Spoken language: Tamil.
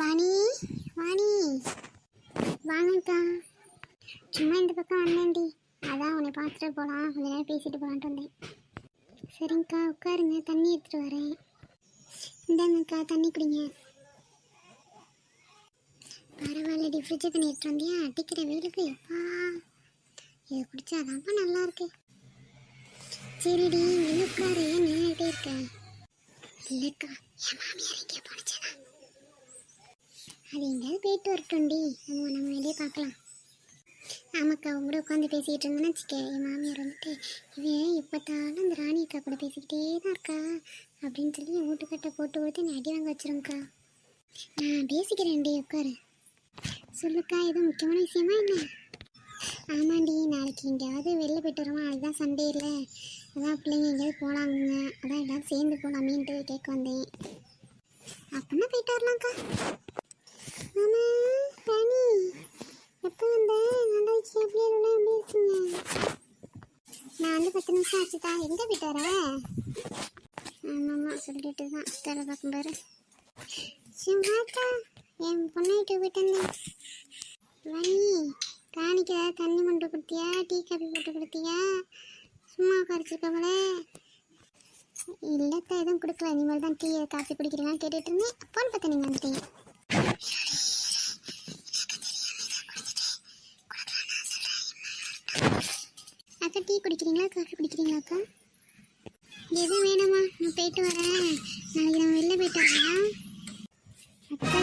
வாணி வாணி வாங்கக்கா. சும்மா இந்த பக்கம் வந்தேன்டி, அதான் உன்னை பார்த்துட்டு போகலாம், கொஞ்ச நேரம் பேசிட்டு போகலான்ட்டு வந்தேன். சரிங்கக்கா உட்காருங்க, தண்ணி எடுத்துகிட்டு வரேன். இந்தாங்கக்கா தண்ணி குடிங்க. பரவாயில்லடி, ஃப்ரிட்ஜை தண்ணி எடுத்துட்டு வந்தியா? அடிக்கிற வெயிலுக்கு எப்பா இதை குடிச்சாதான்ப்பா நல்லா இருக்கு. சரிடி வெளியே உட்காரு, ஏன் நின்றுட்டே இருக்கேன்? இல்லைக்கா, என் மாமியார் எங்கேயோ போனச்சேனா, அது எங்கேயாவது போயிட்டு வரட்டும்டி, நம்ம வெளியே பார்க்கலாம். ஆமாக்கா, அவங்க கூட உட்காந்து பேசிக்கிட்டு இருந்தேன்னு வச்சுக்க, என் மாமியார் வந்துட்டு இவன் எப்போத்தாலும் இந்த ராணி அக்கா கூட பேசிக்கிட்டே தான் இருக்கா அப்படின்னு சொல்லி என் வீட்டுக்கட்டை போட்டு கொடுத்து என்னை அடி வாங்க வச்சிருங்க்கா. நான் பேசிக்கிறேன்டி, உட்காரு. சொல்லுக்கா, எதுவும் முக்கியமான விஷயமா என்ன? ஆமாண்டி, நாளைக்கு எங்கேயாவது வெளில போயிட்டு வருவோம், அதுதான் சண்டே இல்லை, அதான் பிள்ளைங்க எங்கேயாவது போகலாங்க, அதான் எல்லோரும் சேர்ந்து போகலாமேன்ட்டு கேட்க வந்தேன். அப்படின்னா போயிட்டு வரலாம்க்கா. ஆமா ராணி, எப்போ வந்தேன்? நல்ல விஷயம், அப்படியே எப்படி இருக்குங்க? நான் வந்து 10 நிமிஷம் ஆச்சுதா. எங்கே போயிட்டு வர? ஆமாம்மா, சொல்லிட்டு தான் வேலை பார்க்கும் பாரு. சிம்மாக்கா, என் பொண்ணை வீட்டுக்கு போயிட்டு வந்தேன். ராணி, ராணிக்கு ஏதாவது தண்ணி மண்டு கொடுத்தியா, டீ காஃபி போட்டு கொடுத்தியா? சும்மா உட்காரிச்சிருக்காங்களே. இல்லைக்கா, எதுவும் கொடுக்கல, இனிமேல் தான் டீ காஃபி குடிக்கிறீங்களான்னு கேட்டுட்டு இருந்தேன். அப்பான்னு பார்த்தா நீங்கள் வந்துட்டீங்க. அக்கா டீ குடிக்கிறீங்களா, காஃபி குடிக்கிறீங்களாக்கா? எதுவும் வேணாமா, நான் போயிட்டு வரேன். நாளைக்கு நம்ம வெளில போயிட்டு வரலாம். அக்கா